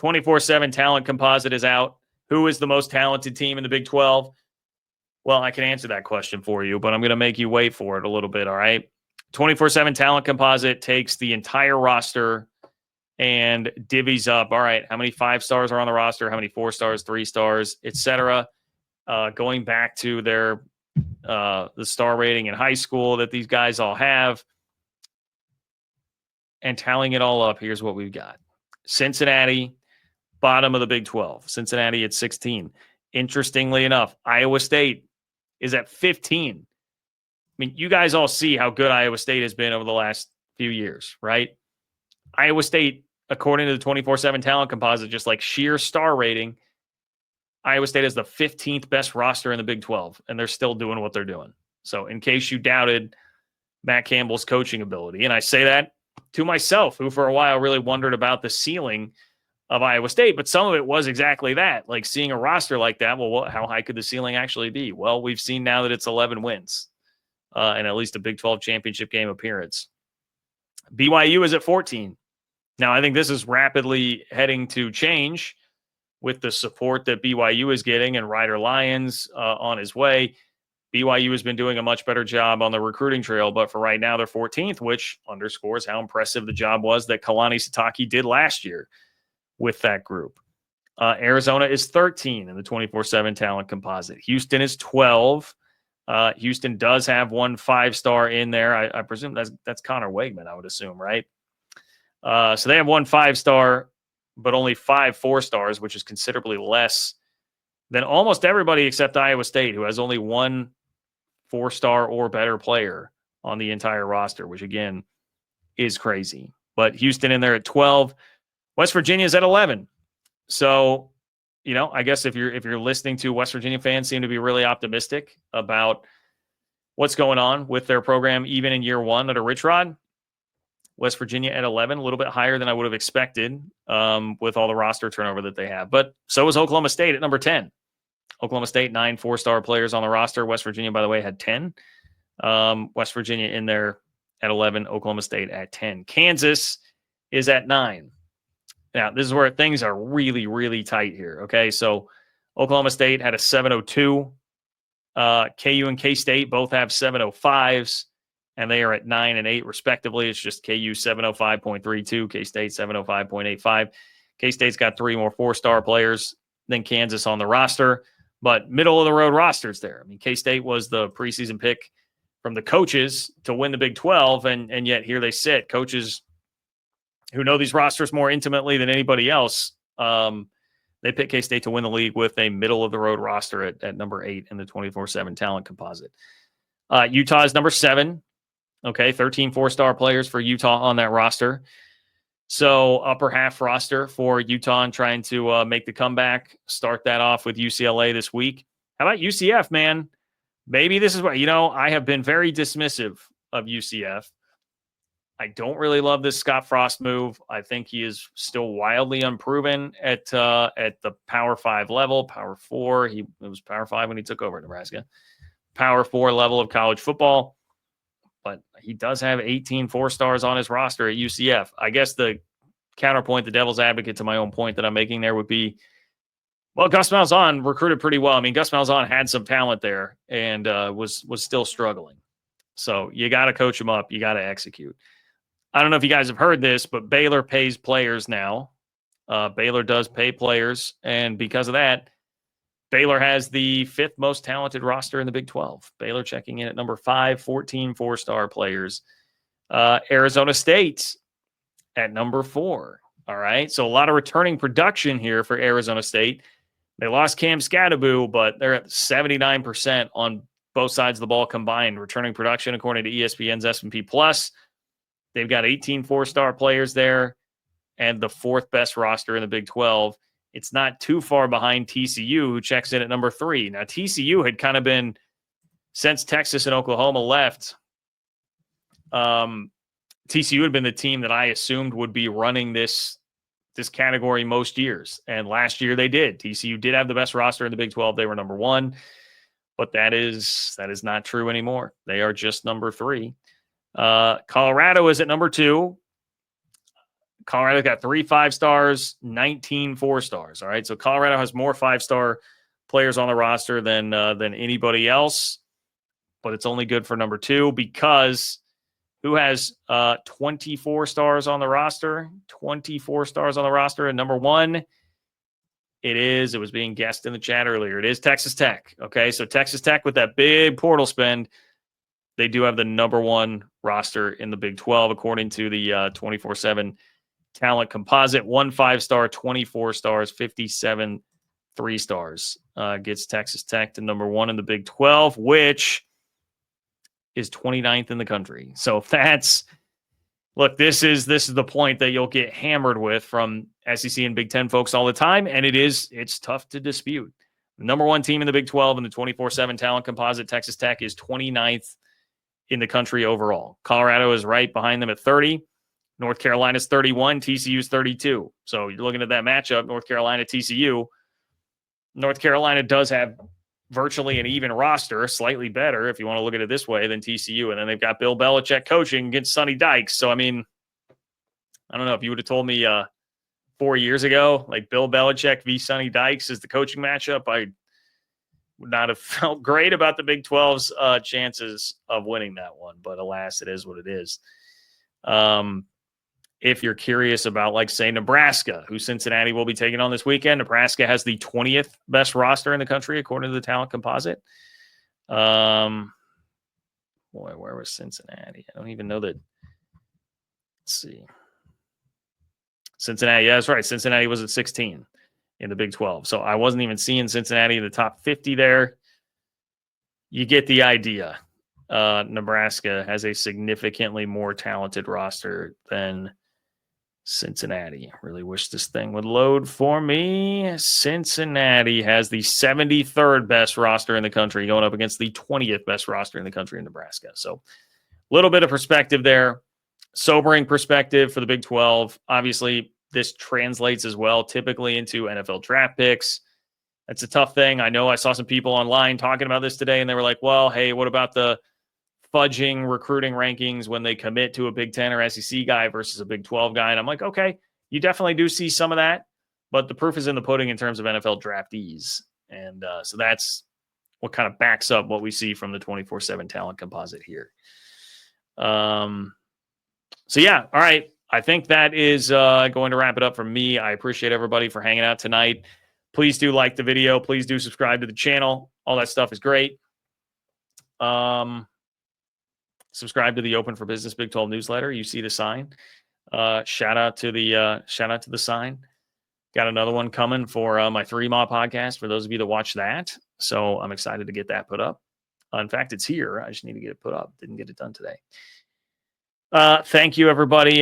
24/7 talent composite is out. Who is the most talented team in the Big 12? Well, I can answer that question for you, but I'm going to make you wait for it a little bit, all right? 24/7 talent composite takes the entire roster and divvies up, all right, how many 5 stars are on the roster, how many 4 stars, 3 stars, etc. Going back to their the star rating in high school that these guys all have, and tallying it all up, here's what we've got. Cincinnati, bottom of the Big 12. Cincinnati at 16. Interestingly enough, Iowa State is at 15. I mean, you guys all see how good Iowa State has been over the last few years, right? Iowa State, according to the 24/7 talent composite, just like sheer star rating, Iowa State is the 15th best roster in the Big 12, and they're still doing what they're doing. So in case you doubted Matt Campbell's coaching ability, and I say that to myself, who for a while really wondered about the ceiling of Iowa State, but some of it was exactly that, like seeing a roster like that. Well, how high could the ceiling actually be? Well, we've seen now that it's 11 wins and at least a Big 12 championship game appearance. BYU is at 14. Now, I think this is rapidly heading to change with the support that BYU is getting and Ryder Lyons on his way. BYU has been doing a much better job on the recruiting trail, but for right now, they're 14th, which underscores how impressive the job was that Kalani Sitake did last year with that group. Arizona is 13 in the 24/7 talent composite. Houston is 12. Houston does have one 5-star in there. I presume that's Connor Wegman, I would assume, right? So they have one 5-star, but only 5 4-stars, which is considerably less than almost everybody except Iowa State, who has only one 4-star or better player on the entire roster, which again is crazy. But Houston in there at 12. West Virginia is at 11. So, I guess if you're listening to West Virginia fans seem to be really optimistic about what's going on with their program, even in year one under Rich Rod. West Virginia at 11, a little bit higher than I would have expected with all the roster turnover that they have. But so is Oklahoma State at number 10. Oklahoma State, 9 4-star players on the roster. West Virginia, by the way, had 10. West Virginia in there at 11. Oklahoma State at 10. Kansas is at 9. Now, this is where things are really, really tight here. Okay, so Oklahoma State had a 702. KU and K-State both have 705s, and they are at 9 and 8 respectively. It's just KU 705.32, K-State 705.85. K-State's got 3 more 4-star players than Kansas on the roster, but middle-of-the-road rosters there. I mean, K-State was the preseason pick from the coaches to win the Big 12, and yet here they sit. Coaches who know these rosters more intimately than anybody else, they pick K-State to win the league with a middle-of-the-road roster at number 8 in the 24/7 talent composite. Utah is number 7. Okay, 13 4-star players for Utah on that roster. So upper half roster for Utah and trying to make the comeback. Start that off with UCLA this week. How about UCF, man? Maybe this is what, I have been very dismissive of UCF. I don't really love this Scott Frost move. I think he is still wildly unproven at the Power 5 level. Power 4, it was Power 5 when he took over Nebraska. Power 4 level of college football. But he does have 18 4-stars on his roster at UCF. I guess the counterpoint, the devil's advocate to my own point that I'm making there would be, well, Gus Malzahn recruited pretty well. I mean, Gus Malzahn had some talent there and was still struggling. So you got to coach him up. You got to execute. I don't know if you guys have heard this, but Baylor pays players now. Baylor does pay players, and because of that, Baylor has the 5th most talented roster in the Big 12. Baylor checking in at number 5, 14 4-star players. Arizona State at number 4. All right, so a lot of returning production here for Arizona State. They lost Cam Scadaboo, but they're at 79% on both sides of the ball combined. Returning production, according to ESPN's S&P Plus. They've got 18 4-star players there and the 4th best roster in the Big 12. It's not too far behind TCU, who checks in at number 3. Now, TCU had kind of been, since Texas and Oklahoma left, TCU had been the team that I assumed would be running this category most years. And last year they did. TCU did have the best roster in the Big 12. They were number 1. But that is not true anymore. They are just number 3. Colorado is at number 2. Colorado got 3 5-stars, 19 4-stars. All right. So Colorado has more 5-star players on the roster than anybody else, but it's only good for number 2 because who has 24 stars on the roster? 24 stars on the roster. And number 1, it was being guessed in the chat earlier. It is Texas Tech. Okay. So Texas Tech with that big portal spend, they do have the number 1 roster in the Big 12, according to the 24/7 talent composite. 1 5-star, 24 stars, 57 3-stars gets Texas Tech to number 1 in the Big 12, which is 29th in the country. So this is the point that you'll get hammered with from SEC and Big 10 folks all the time, and it's tough to dispute. The number 1 team in the Big 12 in the 24/7 talent composite, Texas Tech, is 29th in the country overall. Colorado is right behind them at 30. North Carolina's 31. TCU's 32. So you're looking at that matchup, North Carolina, TCU. North Carolina does have virtually an even roster, slightly better if you want to look at it this way than TCU. And then they've got Bill Belichick coaching against Sonny Dykes. So, I mean, I don't know if you would have told me 4 years ago, like Bill Belichick v. Sonny Dykes is the coaching matchup, I would not have felt great about the Big 12's chances of winning that one. But alas, it is what it is. If you're curious about, like, say, Nebraska, who Cincinnati will be taking on this weekend, Nebraska has the 20th best roster in the country, according to the talent composite. Where was Cincinnati? I don't even know that. Let's see. Cincinnati, yeah, that's right. Cincinnati was at 16 in the Big 12. So I wasn't even seeing Cincinnati in the top 50 there. You get the idea. Nebraska has a significantly more talented roster than Cincinnati. I really wish this thing would load for me. Cincinnati has the 73rd best roster in the country, going up against the 20th best roster in the country in Nebraska. So a little bit of perspective there. Sobering perspective for the Big 12. Obviously, this translates as well typically into NFL draft picks. That's a tough thing. I know I saw some people online talking about this today, and they were like, well, hey, what about the fudging recruiting rankings when they commit to a Big 10 or SEC guy versus a Big 12 guy? And I'm like, okay, you definitely do see some of that, but the proof is in the pudding in terms of NFL draftees. And so that's what kind of backs up what we see from the 24/7 talent composite here. So yeah, all right. I think that is going to wrap it up for me. I appreciate everybody for hanging out tonight. Please do like the video. Please do subscribe to the channel. All that stuff is great. Subscribe to the Open for Business Big 12 newsletter. You see the sign. Shout out to the sign. Got another one coming for my 3-Maw podcast for those of you that watch that. So I'm excited to get that put up. In fact, it's here. I just need to get it put up. Didn't get it done today. Thank you, everybody.